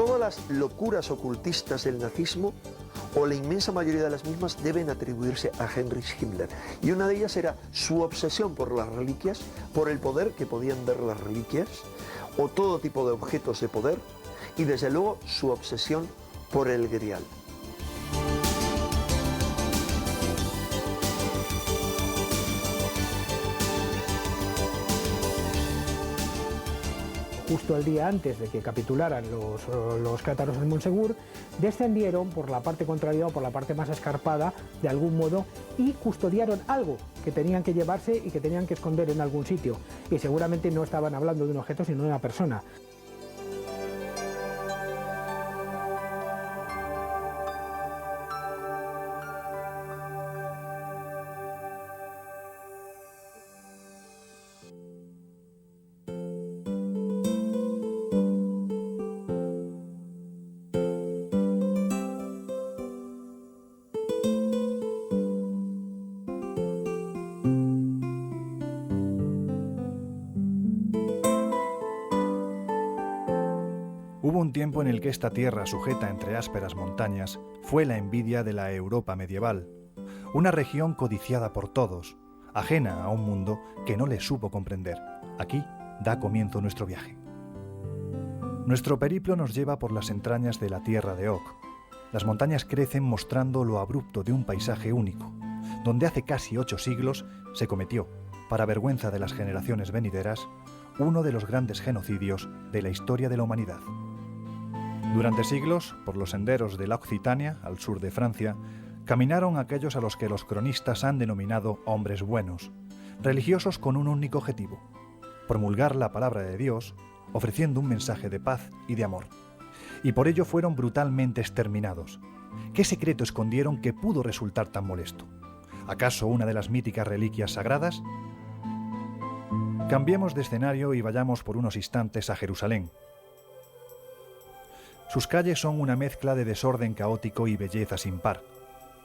Todas las locuras ocultistas del nazismo, o la inmensa mayoría de las mismas, deben atribuirse a Heinrich Himmler. Y una de ellas era su obsesión por las reliquias, por el poder que podían dar las reliquias, o todo tipo de objetos de poder, y desde luego su obsesión por el Grial. Justo el día antes de que capitularan los cátaros en Montsegur, descendieron por la parte contraria o por la parte más escarpada, de algún modo, y custodiaron algo que tenían que llevarse y que tenían que esconder en algún sitio. Y seguramente no estaban hablando de un objeto, sino de una persona. Hubo un tiempo en el que esta tierra sujeta entre ásperas montañas fue la envidia de la Europa medieval, una región codiciada por todos, ajena a un mundo que no le supo comprender. Aquí da comienzo nuestro viaje. Nuestro periplo nos lleva por las entrañas de la tierra de Oc. Las montañas crecen mostrando lo abrupto de un paisaje único, donde hace casi 8 siglos se cometió, para vergüenza de las generaciones venideras, uno de los grandes genocidios de la historia de la humanidad. Durante siglos, por los senderos de la Occitania, al sur de Francia, caminaron aquellos a los que los cronistas han denominado hombres buenos, religiosos con un único objetivo: promulgar la palabra de Dios, ofreciendo un mensaje de paz y de amor. Y por ello fueron brutalmente exterminados. ¿Qué secreto escondieron que pudo resultar tan molesto? ¿Acaso una de las míticas reliquias sagradas? Cambiemos de escenario y vayamos por unos instantes a Jerusalén. Sus calles son una mezcla de desorden caótico y belleza sin par.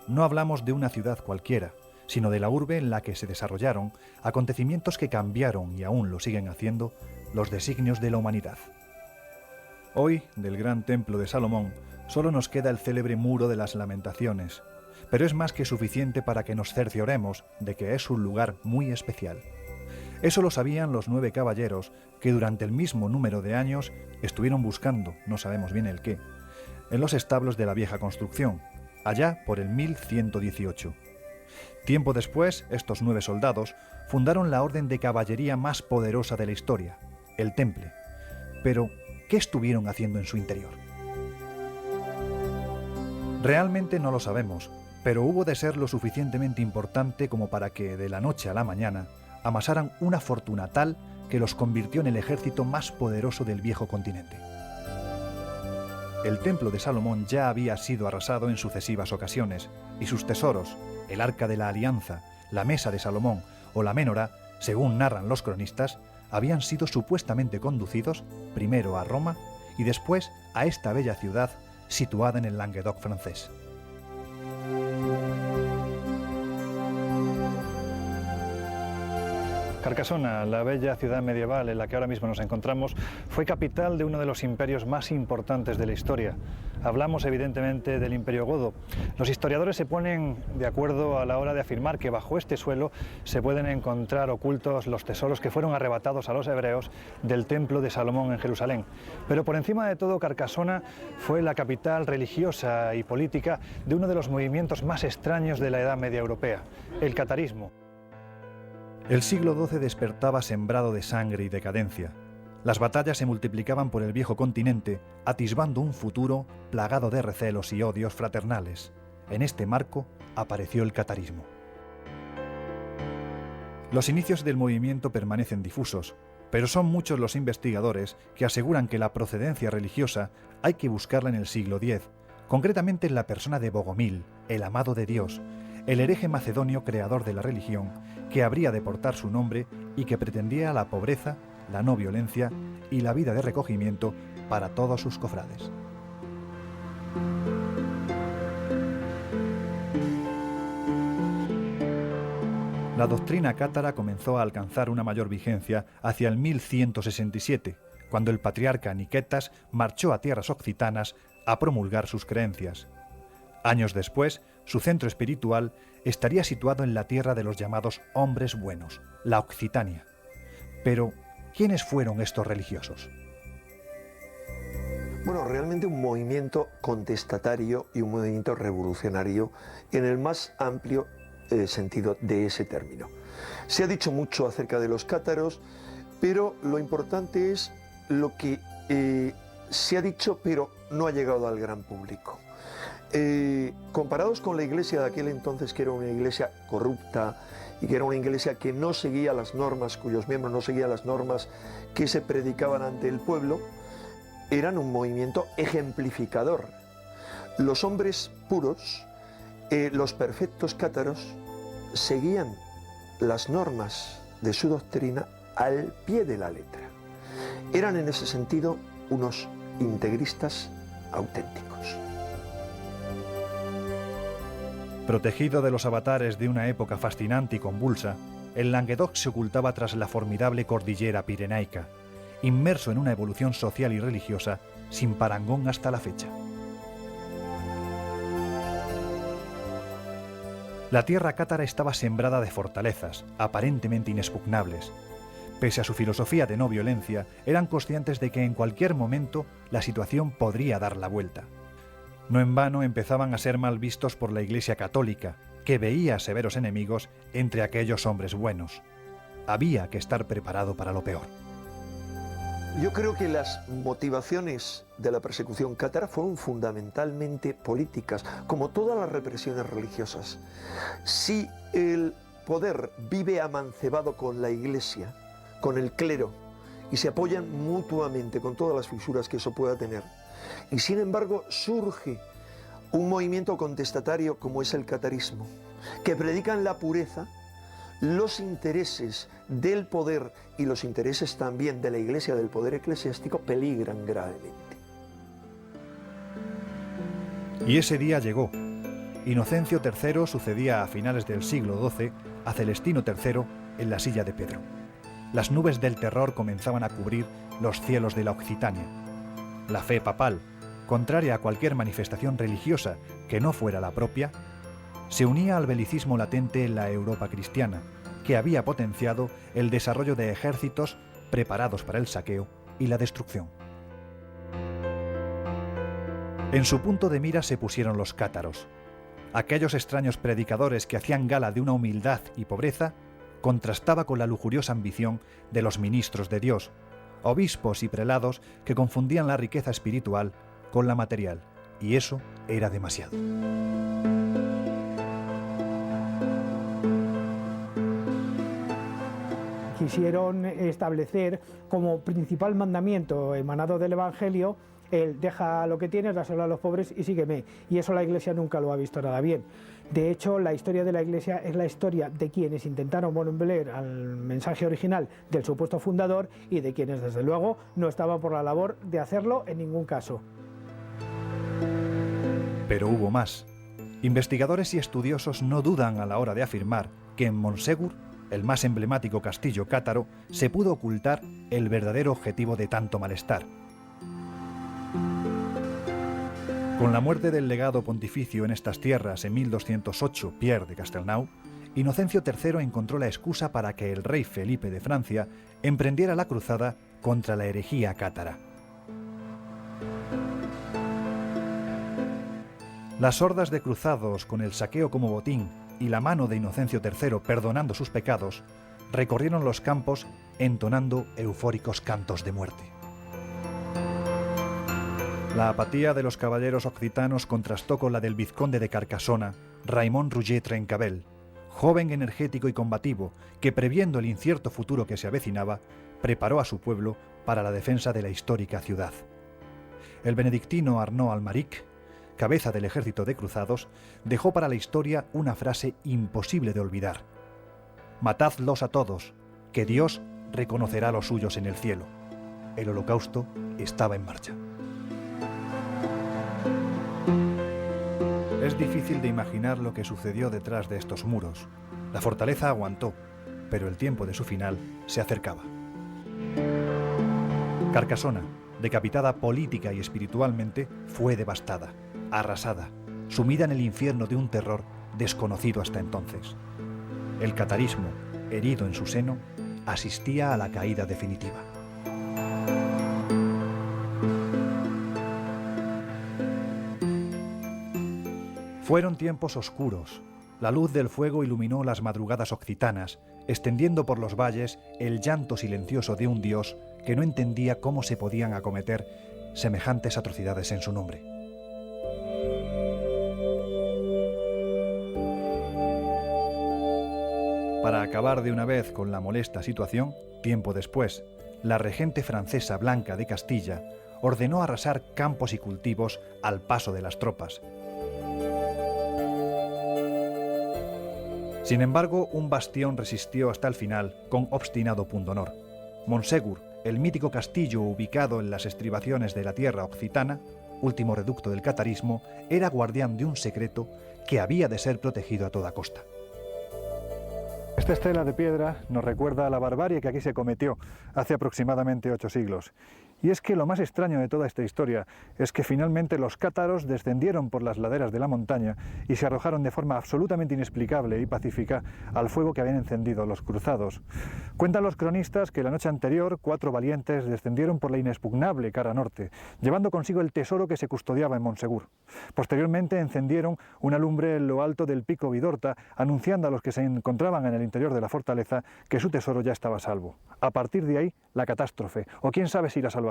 No hablamos de una ciudad cualquiera, sino de la urbe en la que se desarrollaron acontecimientos que cambiaron, y aún lo siguen haciendo, los designios de la humanidad. Hoy, del gran templo de Salomón, solo nos queda el célebre Muro de las Lamentaciones, pero es más que suficiente para que nos cercioremos de que es un lugar muy especial. Eso lo sabían los 9 caballeros que durante el mismo número de años estuvieron buscando, no sabemos bien el qué, en los establos de la vieja construcción, allá por el 1118. Tiempo después, estos 9 soldados fundaron la orden de caballería más poderosa de la historia, el Temple. Pero, ¿qué estuvieron haciendo en su interior? Realmente no lo sabemos, pero hubo de ser lo suficientemente importante como para que, de la noche a la mañana, amasaran una fortuna tal que los convirtió en el ejército más poderoso del viejo continente. El templo de Salomón ya había sido arrasado en sucesivas ocasiones, y sus tesoros, el Arca de la Alianza, la Mesa de Salomón o la Ménorá, según narran los cronistas, habían sido supuestamente conducidos primero a Roma y después a esta bella ciudad situada en el Languedoc francés. Carcasona, la bella ciudad medieval en la que ahora mismo nos encontramos, fue capital de uno de los imperios más importantes de la historia. Hablamos evidentemente del Imperio Godo. Los historiadores se ponen de acuerdo a la hora de afirmar que bajo este suelo se pueden encontrar ocultos los tesoros que fueron arrebatados a los hebreos del Templo de Salomón en Jerusalén. Pero por encima de todo, Carcasona fue la capital religiosa y política de uno de los movimientos más extraños de la Edad Media europea, el catarismo. El siglo XII despertaba sembrado de sangre y decadencia. Las batallas se multiplicaban por el viejo continente, atisbando un futuro plagado de recelos y odios fraternales. En este marco apareció el catarismo. Los inicios del movimiento permanecen difusos, pero son muchos los investigadores que aseguran que la procedencia religiosa hay que buscarla en el siglo X, concretamente en la persona de Bogomil, el amado de Dios, el hereje macedonio creador de la religión, que habría de portar su nombre y que pretendía la pobreza, la no violencia y la vida de recogimiento para todos sus cofrades. La doctrina cátara comenzó a alcanzar una mayor vigencia hacia el 1167, cuando el patriarca Nicetas marchó a tierras occitanas a promulgar sus creencias. Años después, su centro espiritual estaría situado en la tierra de los llamados hombres buenos, la Occitania. Pero, ¿quiénes fueron estos religiosos? Bueno, realmente un movimiento contestatario y un movimiento revolucionario en el más amplio sentido de ese término. Se ha dicho mucho acerca de los cátaros, pero lo importante es lo que se ha dicho pero no ha llegado al gran público. Comparados con la iglesia de aquel entonces, que era una iglesia corrupta y que era una iglesia que no seguía las normas, cuyos miembros no seguían las normas que se predicaban ante el pueblo, eran un movimiento ejemplificador. Los hombres puros, los perfectos cátaros, seguían las normas de su doctrina al pie de la letra. Eran en ese sentido unos integristas auténticos. Protegido de los avatares de una época fascinante y convulsa, el Languedoc se ocultaba tras la formidable cordillera pirenaica, inmerso en una evolución social y religiosa sin parangón hasta la fecha. La tierra cátara estaba sembrada de fortalezas, aparentemente inexpugnables. Pese a su filosofía de no violencia, eran conscientes de que en cualquier momento la situación podría dar la vuelta. No en vano empezaban a ser mal vistos por la Iglesia católica, que veía severos enemigos entre aquellos hombres buenos. Había que estar preparado para lo peor. Yo creo que las motivaciones de la persecución cátara fueron fundamentalmente políticas, como todas las represiones religiosas. Si el poder vive amancebado con la Iglesia, con el clero, y se apoyan mutuamente con todas las fisuras que eso pueda tener, y sin embargo surge un movimiento contestatario como es el catarismo, que predican la pureza, los intereses del poder y los intereses también de la Iglesia, del poder eclesiástico, peligran gravemente. Y ese día llegó. Inocencio III sucedía a finales del siglo XII a Celestino III en la silla de Pedro. Las nubes del terror comenzaban a cubrir los cielos de la Occitania. La fe papal, contraria a cualquier manifestación religiosa que no fuera la propia, se unía al belicismo latente en la Europa cristiana, que había potenciado el desarrollo de ejércitos preparados para el saqueo y la destrucción. En su punto de mira se pusieron los cátaros. Aquellos extraños predicadores que hacían gala de una humildad y pobreza contrastaba con la lujuriosa ambición de los ministros de Dios, obispos y prelados que confundían la riqueza espiritual con la material, y eso era demasiado. Quisieron establecer como principal mandamiento emanado del Evangelio el deja lo que tienes, dáselo a los pobres y sígueme. Y eso la Iglesia nunca lo ha visto nada bien. De hecho, la historia de la Iglesia es la historia de quienes intentaron volver al mensaje original del supuesto fundador y de quienes, desde luego, no estaban por la labor de hacerlo en ningún caso. Pero hubo más. Investigadores y estudiosos no dudan a la hora de afirmar que en Montsegur, el más emblemático castillo cátaro, se pudo ocultar el verdadero objetivo de tanto malestar. Con la muerte del legado pontificio en estas tierras en 1208, Pierre de Castelnau, Inocencio III encontró la excusa para que el rey Felipe de Francia emprendiera la cruzada contra la herejía cátara. Las hordas de cruzados, con el saqueo como botín y la mano de Inocencio III perdonando sus pecados, recorrieron los campos entonando eufóricos cantos de muerte. La apatía de los caballeros occitanos contrastó con la del vizconde de Carcassona, Raymond Rouget Trencabel, joven energético y combativo que, previendo el incierto futuro que se avecinaba, preparó a su pueblo para la defensa de la histórica ciudad. El benedictino Arnaud Almaric, cabeza del ejército de cruzados, dejó para la historia una frase imposible de olvidar: «Matadlos a todos, que Dios reconocerá a los suyos en el cielo». El holocausto estaba en marcha. Es difícil de imaginar lo que sucedió detrás de estos muros. La fortaleza aguantó, pero el tiempo de su final se acercaba. Carcassona, decapitada política y espiritualmente, fue devastada, arrasada, sumida en el infierno de un terror desconocido hasta entonces. El catarismo, herido en su seno, asistía a la caída definitiva. Fueron tiempos oscuros. La luz del fuego iluminó las madrugadas occitanas, extendiendo por los valles el llanto silencioso de un dios que no entendía cómo se podían acometer semejantes atrocidades en su nombre. Para acabar de una vez con la molesta situación, tiempo después, la regente francesa Blanca de Castilla ordenó arrasar campos y cultivos al paso de las tropas. Sin embargo, un bastión resistió hasta el final con obstinado pundonor. Monsegur, el mítico castillo ubicado en las estribaciones de la tierra occitana, último reducto del catarismo, era guardián de un secreto que había de ser protegido a toda costa. Esta estela de piedra nos recuerda a la barbarie que aquí se cometió hace aproximadamente 8 siglos. Y es que lo más extraño de toda esta historia es que finalmente los cátaros descendieron por las laderas de la montaña y se arrojaron de forma absolutamente inexplicable y pacífica al fuego que habían encendido los cruzados. Cuentan los cronistas que la noche anterior 4 valientes descendieron por la inexpugnable cara norte, llevando consigo el tesoro que se custodiaba en Monsegur. Posteriormente encendieron una lumbre en lo alto del pico Vidorta, anunciando a los que se encontraban en el interior de la fortaleza que su tesoro ya estaba a salvo. A partir de ahí, la catástrofe, o quién sabe si la salvación.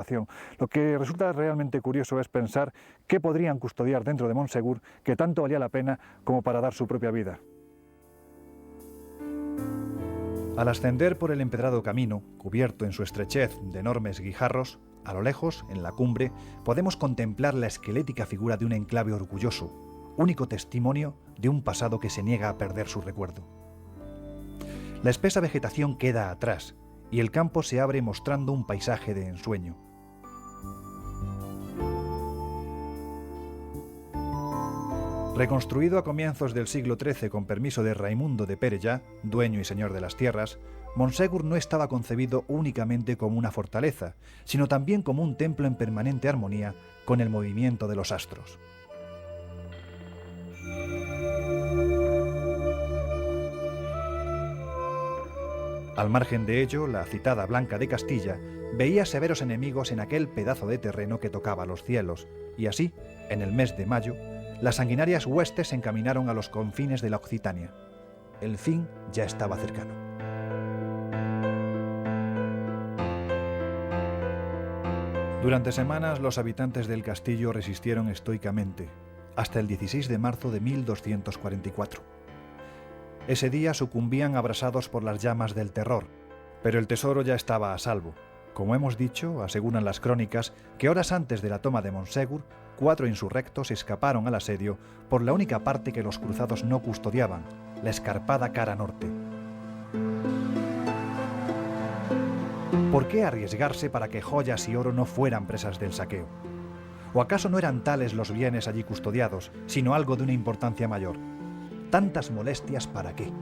Lo que resulta realmente curioso es pensar qué podrían custodiar dentro de Monsegur que tanto valía la pena como para dar su propia vida. Al ascender por el empedrado camino, cubierto en su estrechez de enormes guijarros, a lo lejos, en la cumbre, podemos contemplar la esquelética figura de un enclave orgulloso, único testimonio de un pasado que se niega a perder su recuerdo. La espesa vegetación queda atrás y el campo se abre mostrando un paisaje de ensueño. Reconstruido a comienzos del siglo XIII con permiso de Raimundo de Perellà, dueño y señor de las tierras, Monsegur no estaba concebido únicamente como una fortaleza, sino también como un templo en permanente armonía con el movimiento de los astros. Al margen de ello, la citada Blanca de Castilla veía severos enemigos en aquel pedazo de terreno que tocaba los cielos, y así, en el mes de mayo, las sanguinarias huestes se encaminaron a los confines de la Occitania. El fin ya estaba cercano. Durante semanas los habitantes del castillo resistieron estoicamente, hasta el 16 de marzo de 1244. Ese día sucumbían abrasados por las llamas del terror, pero el tesoro ya estaba a salvo. Como hemos dicho, aseguran las crónicas que horas antes de la toma de Monsegur, 4 insurrectos escaparon al asedio por la única parte que los cruzados no custodiaban, la escarpada cara norte. ¿Por qué arriesgarse para que joyas y oro no fueran presas del saqueo? ¿O acaso no eran tales los bienes allí custodiados, sino algo de una importancia mayor? ¿Tantas molestias para qué?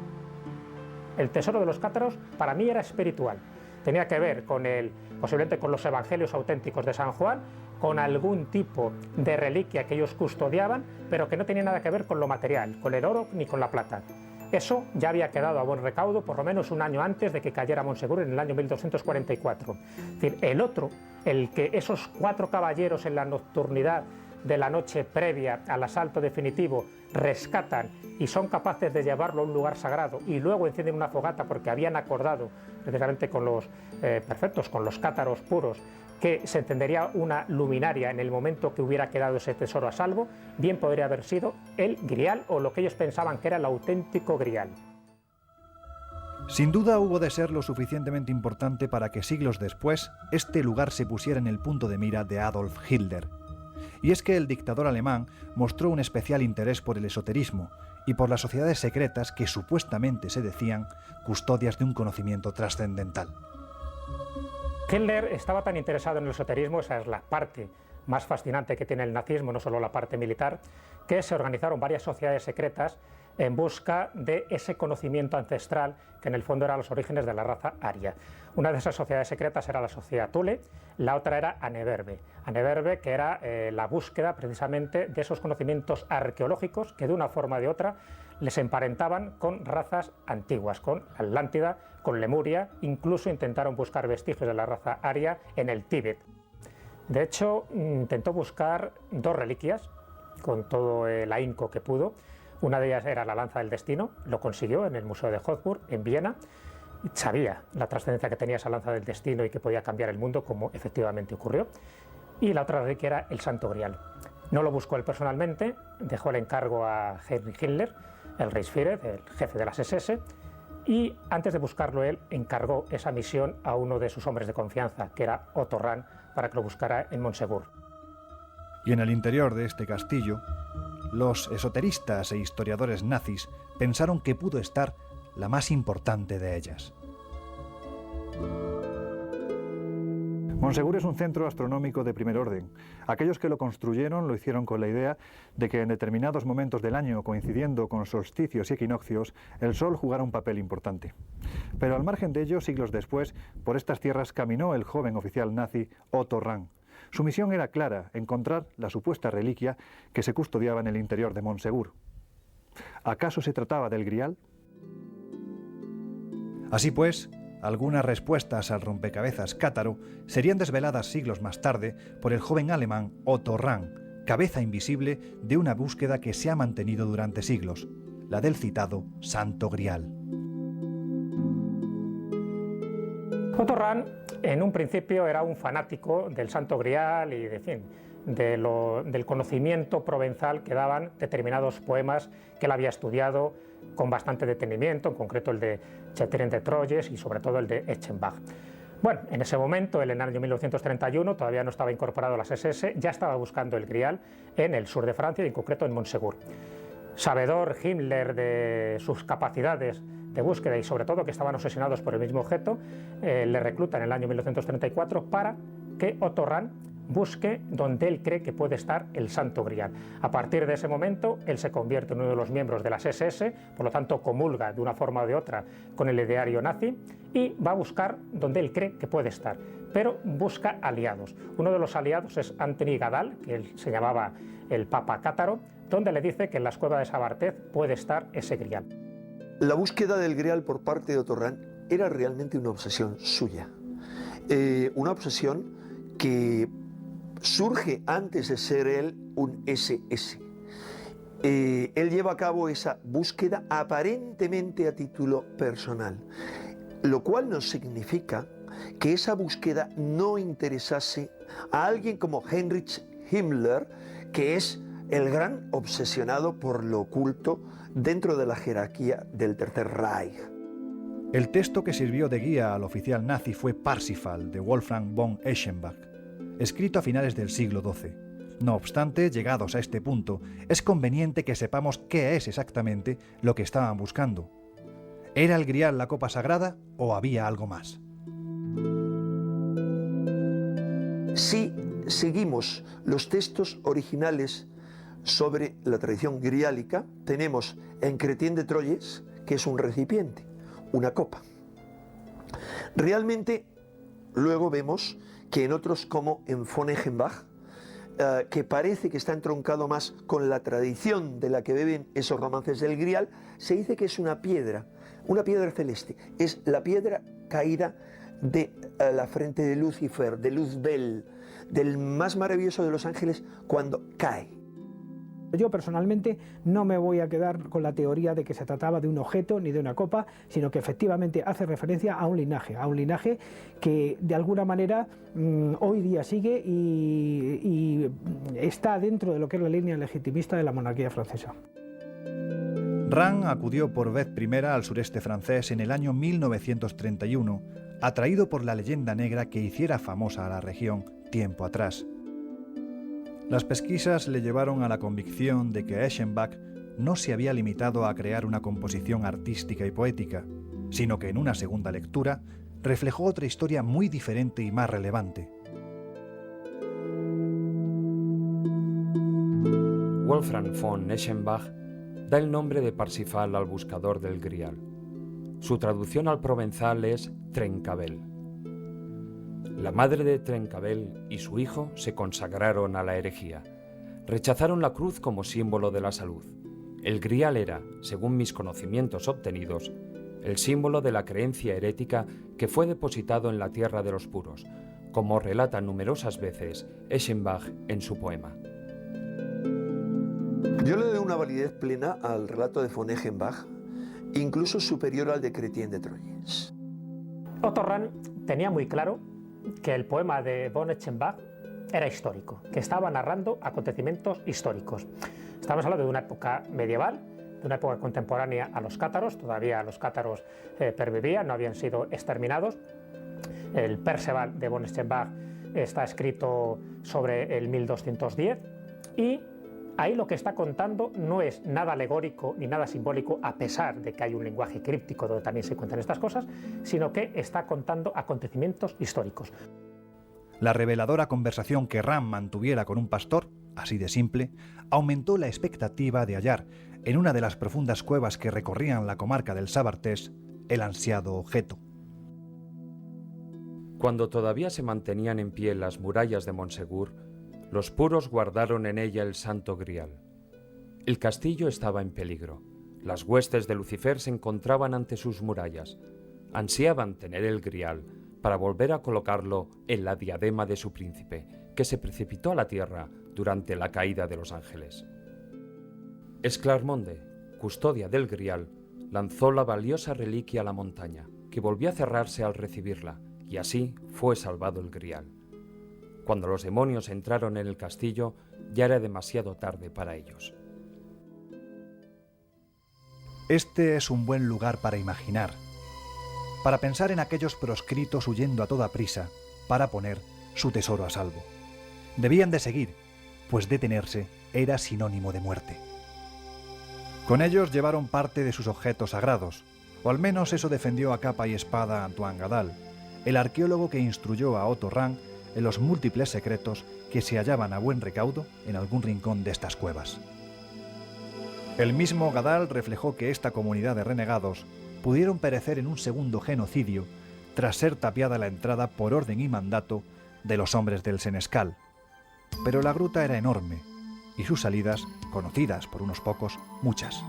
El tesoro de los cátaros para mí era espiritual. Tenía que ver con posiblemente con los evangelios auténticos de San Juan, con algún tipo de reliquia que ellos custodiaban, pero que no tenía nada que ver con lo material, con el oro ni con la plata. Eso ya había quedado a buen recaudo por lo menos un año antes de que cayera Monsegur en el año 1244. Es decir, el que esos 4 caballeros en la nocturnidad de la noche previa al asalto definitivo rescatan y son capaces de llevarlo a un lugar sagrado y luego encienden una fogata porque habían acordado precisamente con los perfectos, con los cátaros puros, que se encendería una luminaria en el momento que hubiera quedado ese tesoro a salvo, bien podría haber sido el grial o lo que ellos pensaban que era el auténtico grial. Sin duda hubo de ser lo suficientemente importante para que siglos después este lugar se pusiera en el punto de mira de Adolf Hitler. Y es que el dictador alemán mostró un especial interés por el esoterismo y por las sociedades secretas que supuestamente se decían custodias de un conocimiento trascendental. Hitler estaba tan interesado en el esoterismo, esa es la parte más fascinante que tiene el nazismo, no solo la parte militar, que se organizaron varias sociedades secretas en busca de ese conocimiento ancestral que en el fondo eran los orígenes de la raza aria. Una de esas sociedades secretas era la sociedad Thule, la otra era Aneberbe. Aneberbe, que era la búsqueda precisamente de esos conocimientos arqueológicos que de una forma o de otra les emparentaban con razas antiguas, con Atlántida, con Lemuria, incluso intentaron buscar vestigios de la raza aria en el Tíbet. De hecho, intentó buscar 2 reliquias con todo el ahínco que pudo. Una de ellas era la lanza del destino, lo consiguió en el Museo de Hofburg, en Viena. Sabía la trascendencia que tenía esa lanza del destino y que podía cambiar el mundo, como efectivamente ocurrió. Y la otra reliquia era el Santo Grial. No lo buscó él personalmente, dejó el encargo a Heinrich Himmler, el Reichsführer, el jefe de las SS, y antes de buscarlo él, encargó esa misión a uno de sus hombres de confianza, que era Otto Rahn, para que lo buscara en Montsegur. Y en el interior de este castillo, los esoteristas e historiadores nazis pensaron que pudo estar la más importante de ellas. Montsegur es un centro astronómico de primer orden. Aquellos que lo construyeron lo hicieron con la idea de que en determinados momentos del año, coincidiendo con solsticios y equinoccios, el Sol jugara un papel importante. Pero al margen de ello, siglos después, por estas tierras caminó el joven oficial nazi Otto Rahn. Su misión era clara: encontrar la supuesta reliquia que se custodiaba en el interior de Montsegur. ¿Acaso se trataba del Grial? Así pues, algunas respuestas al rompecabezas cátaro serían desveladas siglos más tarde por el joven alemán Otto Rahn, cabeza invisible de una búsqueda que se ha mantenido durante siglos, la del citado Santo Grial. Otto Rahn, en un principio, era un fanático del Santo Grial y del conocimiento provenzal que daban determinados poemas que él había estudiado con bastante detenimiento, en concreto el de Chetrin de Troyes y sobre todo el de Eschenbach. Bueno, en ese momento, él en el año 1931, todavía no estaba incorporado a las SS, ya estaba buscando el Grial en el sur de Francia y en concreto en Montsegur. Sabedor Himmler de sus capacidades de búsqueda y sobre todo que estaban obsesionados por el mismo objeto, le recluta en el año 1934 para que Otto Rahn busque donde él cree que puede estar el Santo Grial. A partir de ese momento, él se convierte en uno de los miembros de las SS, por lo tanto comulga de una forma o de otra con el ideario nazi y va a buscar donde él cree que puede estar, pero busca aliados. Uno de los aliados es Antoni Gadal, que él se llamaba el Papa Cátaro, donde le dice que en las cuevas de Sabartez puede estar ese Grial. La búsqueda del Grial por parte de Otto Rahn era realmente una obsesión suya, una obsesión que surge antes de ser él un SS. Él lleva a cabo esa búsqueda aparentemente a título personal, lo cual no significa que esa búsqueda no interesase a alguien como Heinrich Himmler, que es el gran obsesionado por lo oculto dentro de la jerarquía del Tercer Reich. El texto que sirvió de guía al oficial nazi fue Parsifal, de Wolfgang von Eschenbach, escrito a finales del siglo XII. No obstante, llegados a este punto, es conveniente que sepamos qué es exactamente lo que estaban buscando. ¿Era el Grial la copa sagrada o había algo más? Si seguimos los textos originales sobre la tradición griálica, tenemos en Chetrin de Troyes, que es un recipiente, una copa. Realmente, luego vemos que en otros, como en von Eschenbach, que parece que está entroncado más con la tradición de la que beben esos romances del Grial, se dice que es una piedra celeste. Es la piedra caída de la frente de Lucifer, de Luzbel, del más maravilloso de los ángeles, cuando cae. Yo personalmente no me voy a quedar con la teoría de que se trataba de un objeto ni de una copa, sino que efectivamente hace referencia a un linaje que de alguna manera hoy día sigue y está dentro de lo que es la línea legitimista de la monarquía francesa. Rahn acudió por vez primera al sureste francés en el año 1931, atraído por la leyenda negra que hiciera famosa a la región tiempo atrás. Las pesquisas le llevaron a la convicción de que Eschenbach no se había limitado a crear una composición artística y poética, sino que en una segunda lectura reflejó otra historia muy diferente y más relevante. Wolfram von Eschenbach da el nombre de Parsifal al buscador del Grial. Su traducción al provenzal es Trencabel. La madre de Trencabel y su hijo se consagraron a la herejía. Rechazaron la cruz como símbolo de la salud. El Grial era, según mis conocimientos obtenidos, el símbolo de la creencia herética que fue depositado en la tierra de los puros, como relata numerosas veces Eschenbach en su poema. Yo le doy una validez plena al relato de von Eschenbach, incluso superior al de Chrétien de Troyes. Otto Rahn tenía muy claro que el poema de von Eschenbach era histórico, que estaba narrando acontecimientos históricos. Estamos hablando de una época medieval, de una época contemporánea a los cátaros. Todavía los cátaros pervivían, no habían sido exterminados. El Perceval de von Eschenbach está escrito sobre el 1210 y ahí lo que está contando no es nada alegórico ni nada simbólico, a pesar de que hay un lenguaje críptico donde también se cuentan estas cosas, sino que está contando acontecimientos históricos. La reveladora conversación que Rahn mantuviera con un pastor, así de simple, aumentó la expectativa de hallar, en una de las profundas cuevas que recorrían la comarca del Sabartés, el ansiado objeto. Cuando todavía se mantenían en pie las murallas de Montsegur, los puros guardaron en ella el Santo Grial. El castillo estaba en peligro. Las huestes de Lucifer se encontraban ante sus murallas. Ansiaban tener el Grial para volver a colocarlo en la diadema de su príncipe, que se precipitó a la tierra durante la caída de los ángeles. Esclarmonde, custodia del Grial, lanzó la valiosa reliquia a la montaña, que volvió a cerrarse al recibirla, y así fue salvado el Grial. Cuando los demonios entraron en el castillo, ya era demasiado tarde para ellos. Este es un buen lugar para imaginar, para pensar en aquellos proscritos huyendo a toda prisa para poner su tesoro a salvo. Debían de seguir, pues detenerse era sinónimo de muerte. Con ellos llevaron parte de sus objetos sagrados, o al menos eso defendió a capa y espada Antoine Gadal, el arqueólogo que instruyó a Otto Rahn en los múltiples secretos que se hallaban a buen recaudo en algún rincón de estas cuevas. El mismo Gadal reflejó que esta comunidad de renegados pudieron perecer en un segundo genocidio tras ser tapiada la entrada por orden y mandato de los hombres del Senescal. Pero la gruta era enorme y sus salidas, conocidas por unos pocos, muchas.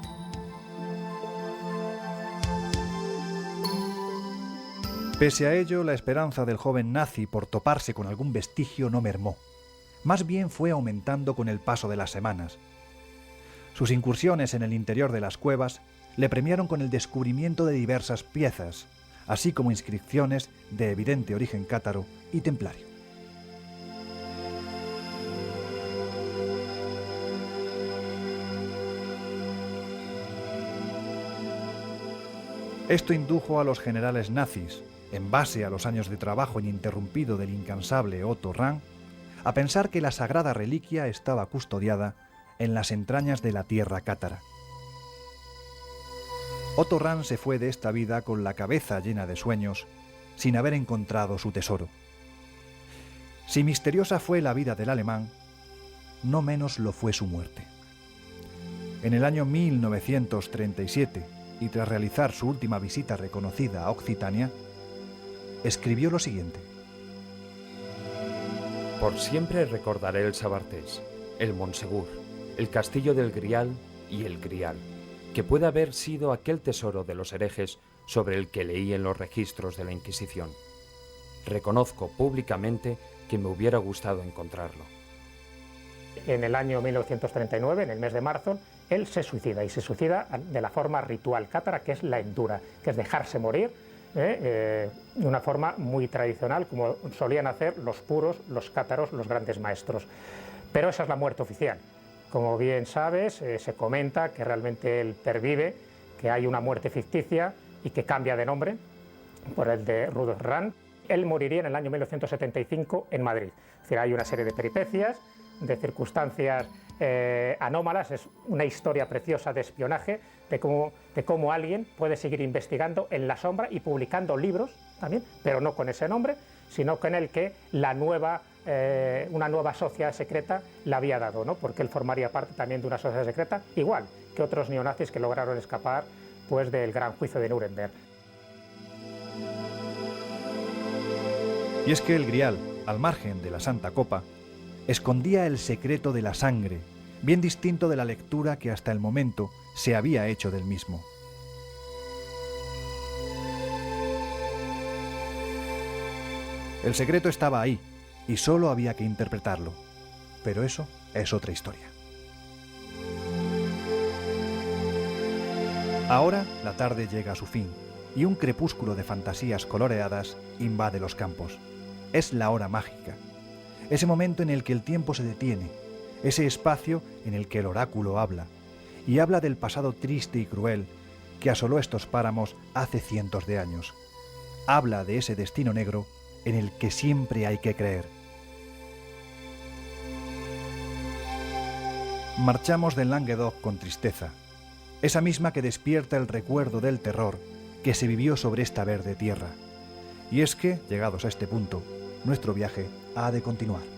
Pese a ello, la esperanza del joven nazi por toparse con algún vestigio no mermó. Más bien fue aumentando con el paso de las semanas. Sus incursiones en el interior de las cuevas le premiaron con el descubrimiento de diversas piezas, así como inscripciones de evidente origen cátaro y templario. Esto indujo a los generales nazis, en base a los años de trabajo ininterrumpido del incansable Otto Rahn, a pensar que la sagrada reliquia estaba custodiada en las entrañas de la tierra cátara. Otto Rahn se fue de esta vida con la cabeza llena de sueños, sin haber encontrado su tesoro. Si misteriosa fue la vida del alemán, no menos lo fue su muerte. En el año 1937, y tras realizar su última visita reconocida a Occitania, escribió lo siguiente: Por siempre recordaré el Sabartés, el Montsegur, el castillo del Grial y el Grial, que puede haber sido aquel tesoro de los herejes sobre el que leí en los registros de la Inquisición. Reconozco públicamente que me hubiera gustado encontrarlo. En el año 1939, en el mes de marzo, él se suicida, y se suicida de la forma ritual cátara, que es la hendura, que es dejarse morir de una forma muy tradicional, como solían hacer los puros, los cátaros, los grandes maestros. Pero esa es la muerte oficial. Como bien sabes, se comenta que realmente él pervive, que hay una muerte ficticia y que cambia de nombre por el de Rudolf Rahn. Él moriría en el año 1975 en Madrid. Es decir, hay una serie de peripecias, de circunstancias anómalas. Es una historia preciosa de espionaje, de cómo alguien puede seguir investigando en la sombra y publicando libros también, pero no con ese nombre, sino que en el que una nueva sociedad secreta le había dado, ¿no? Porque él formaría parte también de una sociedad secreta, igual que otros neonazis que lograron escapar pues, del gran juicio de Nuremberg. Y es que el Grial, al margen de la Santa Copa, escondía el secreto de la sangre, bien distinto de la lectura que hasta el momento se había hecho del mismo. El secreto estaba ahí, y solo había que interpretarlo. Pero eso es otra historia. Ahora la tarde llega a su fin, y un crepúsculo de fantasías coloreadas invade los campos. Es la hora mágica, ese momento en el que el tiempo se detiene, ese espacio en el que el oráculo habla, y habla del pasado triste y cruel que asoló estos páramos hace cientos de años. Habla de ese destino negro en el que siempre hay que creer. Marchamos del Languedoc con tristeza, esa misma que despierta el recuerdo del terror que se vivió sobre esta verde tierra. Y es que, llegados a este punto, nuestro viaje ha de continuar.